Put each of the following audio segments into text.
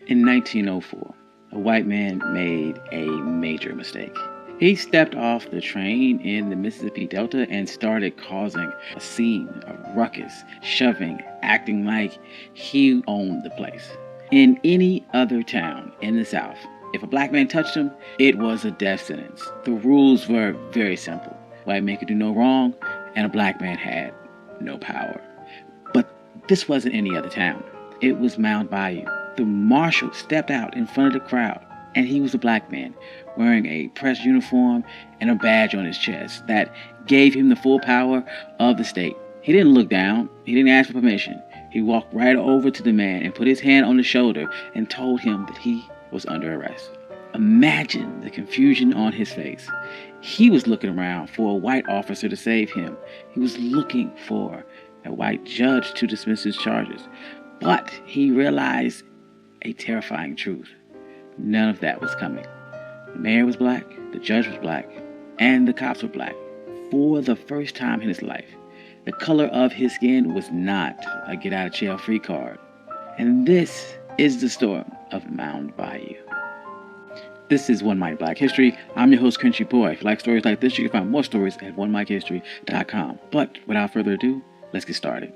In 1904, a white man made a major mistake. He stepped off the train in the Mississippi Delta and started causing a scene, a ruckus, shoving, acting like he owned the place. In any other town in the South, if a black man touched him, it was a death sentence. The rules were very simple. White man could do no wrong, and a black man had no power. But this wasn't any other town. It was Mound Bayou. The marshal stepped out in front of the crowd, and he was a black man wearing a press uniform and a badge on his chest that gave him the full power of the state. He didn't look down. He didn't ask for permission. He walked right over to the man and put his hand on his shoulder and told him that he was under arrest. Imagine the confusion on his face. He was looking around for a white officer to save him. He was looking for a white judge to dismiss his charges. But he realized a terrifying truth. None of that was coming. The mayor was black, the judge was black, and the cops were black. For the first time in his life, the color of his skin was not a get-out-of-jail-free card. And this is the story of Mound Bayou. This is One Mic Black History. I'm your host, Country Boy. If you like stories like this, you can find more stories at onemichistory.com. But without further ado, let's get started.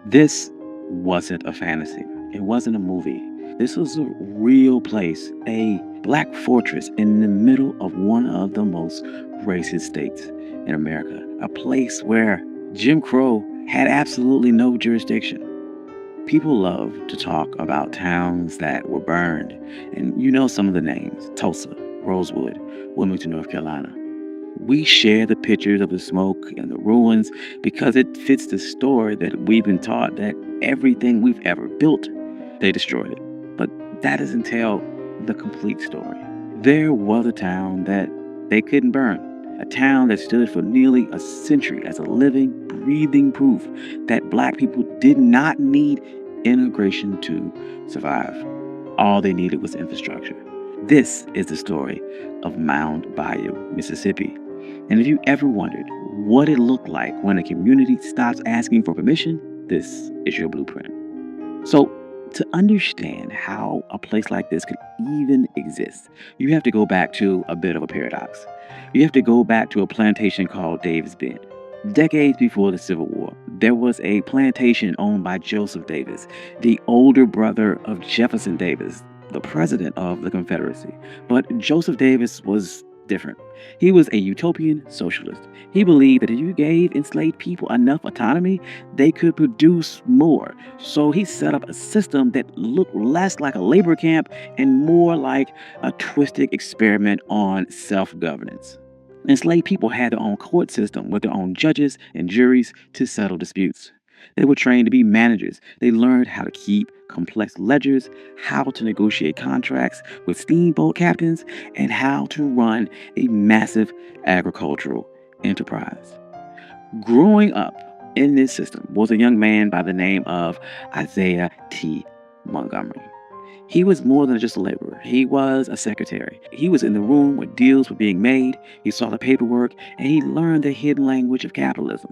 This wasn't a fantasy. It wasn't a movie. This was a real place, a black fortress in the middle of one of the most racist states in America. A place where Jim Crow had absolutely no jurisdiction. People love to talk about towns that were burned, and you know some of the names: Tulsa, Rosewood, Wilmington, North Carolina. We share the pictures of the smoke and the ruins because it fits the story that we've been taught that everything we've ever built, they destroyed it. But that doesn't tell the complete story. There was a town that they couldn't burn, a town that stood for nearly a century as a living, breathing proof that black people did not need integration to survive. All they needed was infrastructure. This is the story of Mound Bayou, Mississippi. And if you ever wondered what it looked like when a community stops asking for permission, this is your blueprint. So, to understand how a place like this could even exist, you have to go back to a bit of a paradox. You have to go back to a plantation called Davis Bend. Decades before the Civil War, there was a plantation owned by Joseph Davis, the older brother of Jefferson Davis, the president of the Confederacy. But Joseph Davis was different. He was a utopian socialist. He believed that if you gave enslaved people enough autonomy, they could produce more. So he set up a system that looked less like a labor camp and more like a twisted experiment on self-governance. Enslaved people had their own court system with their own judges and juries to settle disputes. They were trained to be managers. They learned how to keep complex ledgers, how to negotiate contracts with steamboat captains, and how to run a massive agricultural enterprise. Growing up in this system was a young man by the name of Isaiah T. Montgomery. He was more than just a laborer. He was a secretary. He was in the room where deals were being made. He saw the paperwork, and he learned the hidden language of capitalism.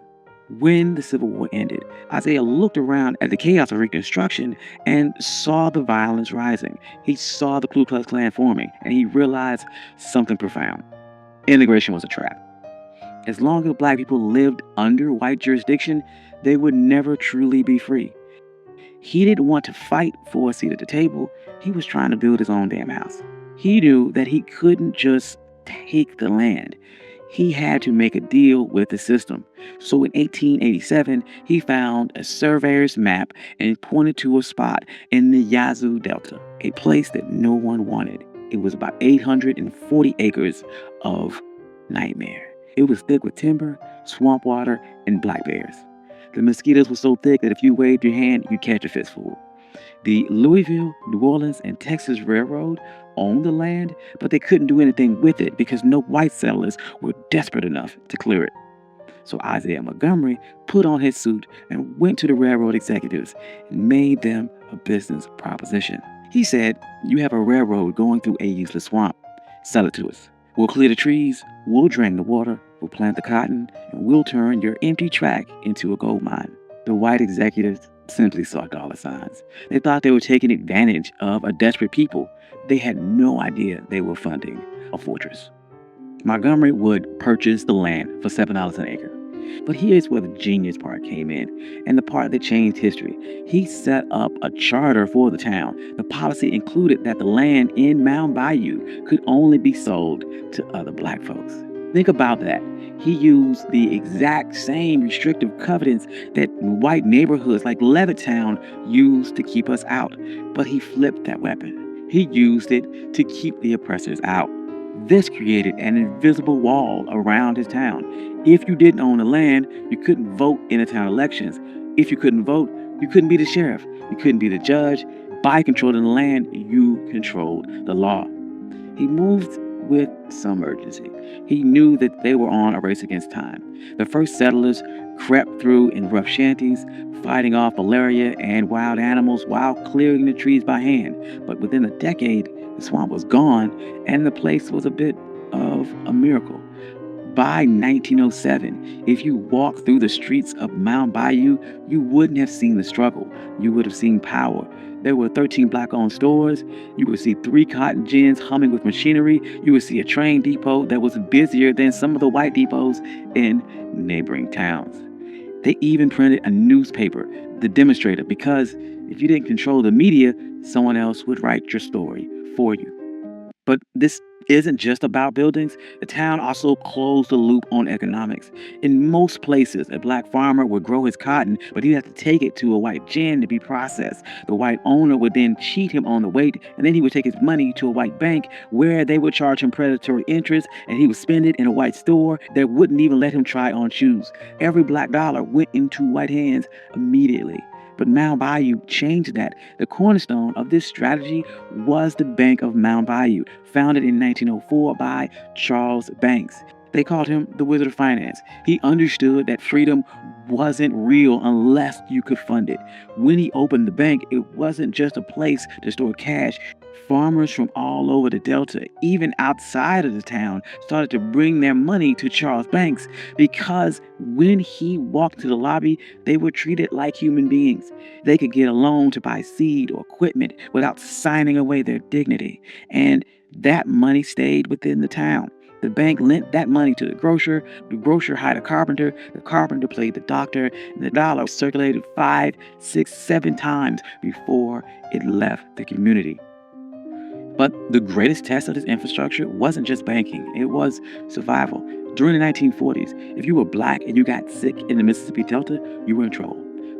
When the Civil War ended, Isaiah looked around at the chaos of Reconstruction and saw the violence rising. He saw the Ku Klux Klan forming, and he realized something profound. Integration was a trap. As long as black people lived under white jurisdiction, they would never truly be free. He didn't want to fight for a seat at the table. He was trying to build his own damn house. He knew that he couldn't just take the land. He had to make a deal with the system. So in 1887, he found a surveyor's map and pointed to a spot in the Yazoo Delta, a place that no one wanted. It was about 840 acres of nightmare. It was thick with timber, swamp water, and black bears. The mosquitoes were so thick that if you waved your hand, you'd catch a fistful. The Louisville, New Orleans, and Texas Railroad owned the land, but they couldn't do anything with it because no white settlers were desperate enough to clear it. So Isaiah Montgomery put on his suit and went to the railroad executives and made them a business proposition. He said, "You have a railroad going through a useless swamp. Sell it to us. We'll clear the trees, we'll drain the water, We'll plant the cotton, and we'll turn your empty tract into a gold mine. The white executives simply saw dollar signs. They thought they were taking advantage of a desperate people. They had no idea they were funding a fortress. Montgomery would purchase the land for $7 an acre. But here's where the genius part came in, and the part that changed history. He set up a charter for the town. The policy included that the land in Mound Bayou could only be sold to other black folks. Think about that. He used the exact same restrictive covenants that white neighborhoods like Levittown used to keep us out, but he flipped that weapon. He used it to keep the oppressors out. This created an invisible wall around his town. If you didn't own the land, you couldn't vote in the town elections. If you couldn't vote, you couldn't be the sheriff. You couldn't be the judge. By controlling the land, you controlled the law. He moved with some urgency. He knew that they were on a race against time. The first settlers crept through in rough shanties, fighting off malaria and wild animals while clearing the trees by hand. But within a decade, the swamp was gone, and the place was a bit of a miracle. By 1907, if you walked through the streets of Mound Bayou, you wouldn't have seen the struggle. You would have seen power. There were 13 black-owned stores. You would see 3 cotton gins humming with machinery. You would see a train depot that was busier than some of the white depots in neighboring towns. They even printed a newspaper, The Demonstrator, because if you didn't control the media, someone else would write your story for you. But this isn't just about buildings. The town also closed the loop on economics. In most places, a black farmer would grow his cotton, but he'd have to take it to a white gin to be processed. The white owner would then cheat him on the weight, and then he would take his money to a white bank where they would charge him predatory interest, and he would spend it in a white store that wouldn't even let him try on shoes. Every black dollar went into white hands immediately. But Mound Bayou changed that. The cornerstone of this strategy was the Bank of Mound Bayou, founded in 1904 by Charles Banks. They called him the Wizard of Finance. He understood that freedom wasn't real unless you could fund it. When he opened the bank, it wasn't just a place to store cash. Farmers from all over the Delta, even outside of the town, started to bring their money to Charles Banks because when he walked to the lobby, they were treated like human beings. They could get a loan to buy seed or equipment without signing away their dignity. And that money stayed within the town. The bank lent that money to the grocer hired a carpenter, the carpenter played the doctor, and the dollar circulated 5, 6, 7 times before it left the community. But the greatest test of this infrastructure wasn't just banking, it was survival. During the 1940s, if you were black and you got sick in the Mississippi Delta, you were in trouble.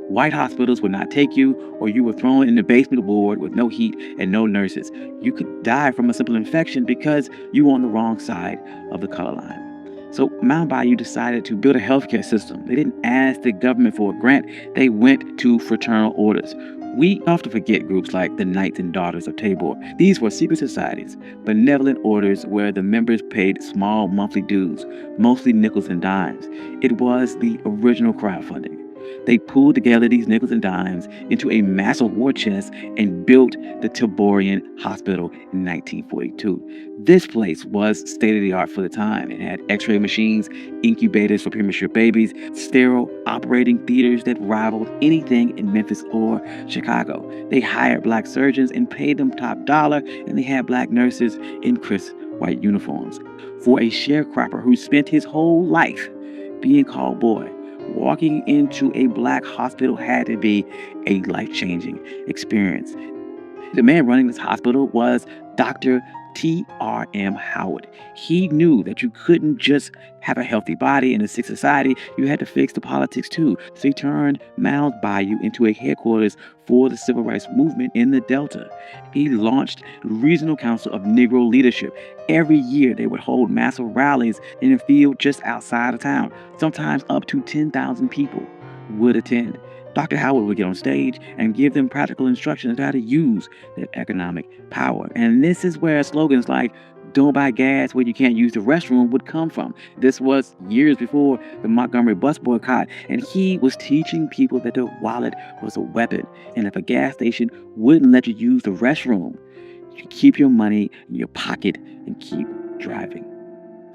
White hospitals would not take you, or you were thrown in the basement ward with no heat and no nurses. You could die from a simple infection because you were on the wrong side of the color line. So Mound Bayou decided to build a healthcare system. They didn't ask the government for a grant. They went to fraternal orders. We often forget groups like the Knights and Daughters of Tabor. These were secret societies, benevolent orders where the members paid small monthly dues, mostly nickels and dimes. It was the original crowdfunding. They pulled together these nickels and dimes into a massive war chest and built the Taborian Hospital in 1942. This place was state-of-the-art for the time. It had x-ray machines, incubators for premature babies, sterile operating theaters that rivaled anything in Memphis or Chicago. They hired black surgeons and paid them top dollar, and they had black nurses in crisp white uniforms. For a sharecropper who spent his whole life being called boy, walking into a black hospital had to be a life-changing experience. The man running this hospital was Dr. T.R.M. Howard. He knew that you couldn't just have a healthy body in a sick society, you had to fix the politics too. So he turned Mound Bayou into a headquarters for the civil rights movement in the Delta. He launched the Regional Council of Negro Leadership. Every year they would hold massive rallies in a field just outside of town. Sometimes up to 10,000 people would attend. Dr. Howard would get on stage and give them practical instructions on how to use their economic power. And this is where slogans like "Don't buy gas where you can't use the restroom" would come from. This was years before the Montgomery bus boycott, and he was teaching people that their wallet was a weapon. And if a gas station wouldn't let you use the restroom, you keep your money in your pocket and keep driving.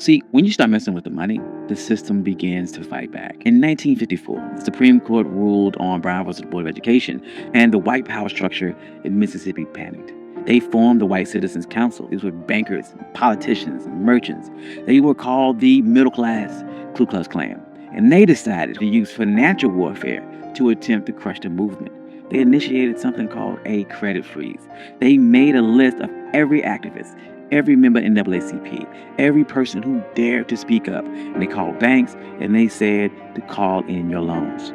See, when you start messing with the money, the system begins to fight back. In 1954, the Supreme Court ruled on Brown versus Board of Education, and the white power structure in Mississippi panicked. They formed the White Citizens Council. These were bankers, politicians, and merchants. They were called the middle class Ku Klux Klan. And they decided to use financial warfare to attempt to crush the movement. They initiated something called a credit freeze. They made a list of every activist, every member in NAACP, every person who dared to speak up. And they called banks and they said to call in your loans.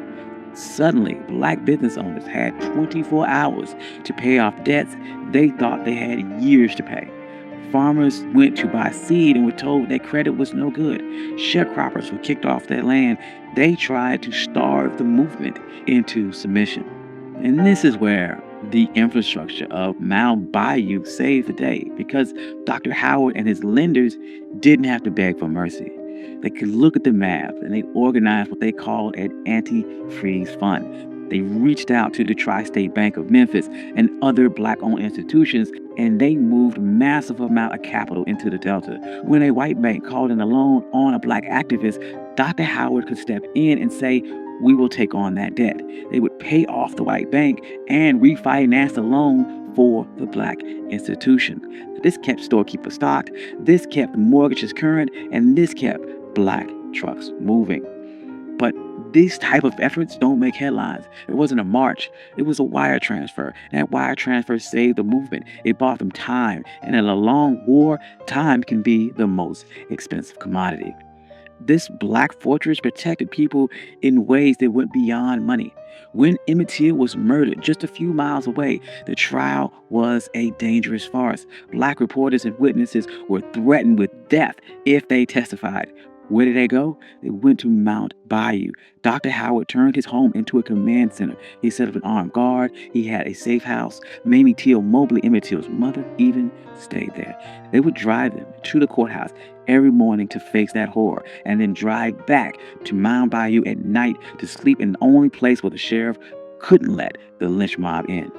Suddenly, black business owners had 24 hours to pay off debts they thought they had years to pay. Farmers went to buy seed and were told that credit was no good. Sharecroppers were kicked off their land. They tried to starve the movement into submission. And this is where the infrastructure of Mound Bayou saved the day, because Dr. Howard and his lenders didn't have to beg for mercy. They could look at the map and they organized what they called an anti-freeze fund. They reached out to the Tri-State Bank of Memphis and other black-owned institutions, and they moved massive amount of capital into the Delta. When a white bank called in a loan on a black activist, Dr. Howard could step in and say, "We will take on that debt." They would pay off the white bank and refinance the loan for the black institution. This kept storekeepers stocked, this kept mortgages current, and this kept black trucks moving. But these type of efforts don't make headlines. It wasn't a march. It was a wire transfer. And that wire transfer saved the movement. It bought them time. And in a long war, time can be the most expensive commodity. This black fortress protected people in ways that went beyond money. When Emmett Till was murdered just a few miles away, the trial was a dangerous farce. Black reporters and witnesses were threatened with death if they testified. Where did they go? They went to Mound Bayou. Dr. Howard turned his home into a command center. He set up an armed guard. He had a safe house. Mamie Till Mobley, Emmett Till's mother, even stayed there. They would drive them to the courthouse every morning to face that horror, and then drive back to Mound Bayou at night to sleep in the only place where the sheriff couldn't let the lynch mob in.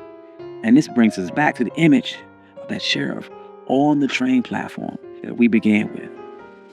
And this brings us back to the image of that sheriff on the train platform that we began with.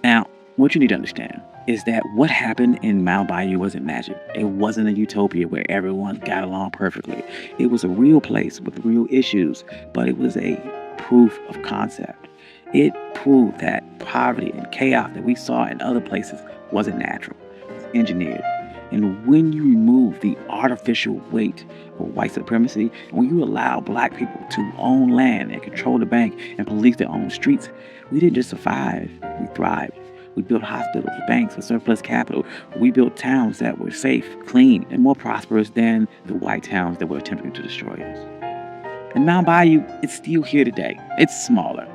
Now, what you need to understand is that what happened in Mound Bayou wasn't magic. It wasn't a utopia where everyone got along perfectly. It was a real place with real issues, but it was a proof of concept. It proved that poverty and chaos that we saw in other places wasn't natural. It was engineered. And when you remove the artificial weight of white supremacy, and when you allow black people to own land and control the bank and police their own streets, we didn't just survive, we thrived. We built hospitals, banks with surplus capital. We built towns that were safe, clean, and more prosperous than the white towns that were attempting to destroy us. And Mound Bayou, it's still here today. It's smaller.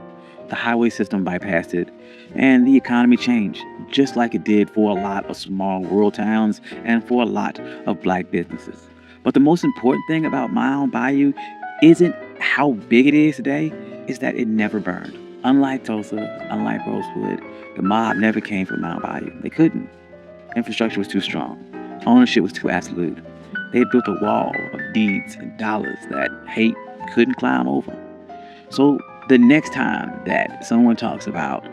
The highway system bypassed it, and the economy changed, just like it did for a lot of small rural towns and for a lot of black businesses. But the most important thing about Mound Bayou isn't how big it is today, is that it never burned. Unlike Tulsa, unlike Rosewood, the mob never came from Mound Bayou. They couldn't. Infrastructure was too strong. Ownership was too absolute. They had built a wall of deeds and dollars that hate couldn't climb over. So the next time that someone talks about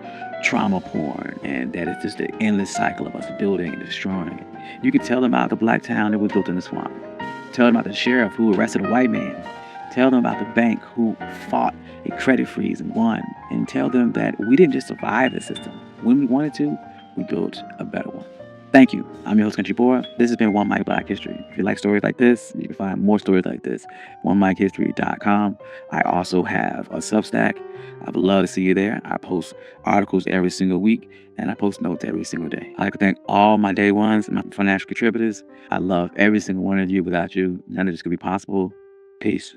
trauma porn and that it's just an endless cycle of us building and destroying it, you can tell them about the black town that was built in the swamp. Tell them about the sheriff who arrested a white man. Tell them about the bank who fought a credit freeze and won. And tell them that we didn't just survive the system. When we wanted to, we built a better one. Thank you. I'm your host, Country Boy. This has been One Mic Black History. If you like stories like this, you can find more stories like this. OneMicHistory.com. I also have a Substack. I would love to see you there. I post articles every single week, and I post notes every single day. I'd like to thank all my day ones, my financial contributors. I love every single one of you. Without you, none of this could be possible. Peace.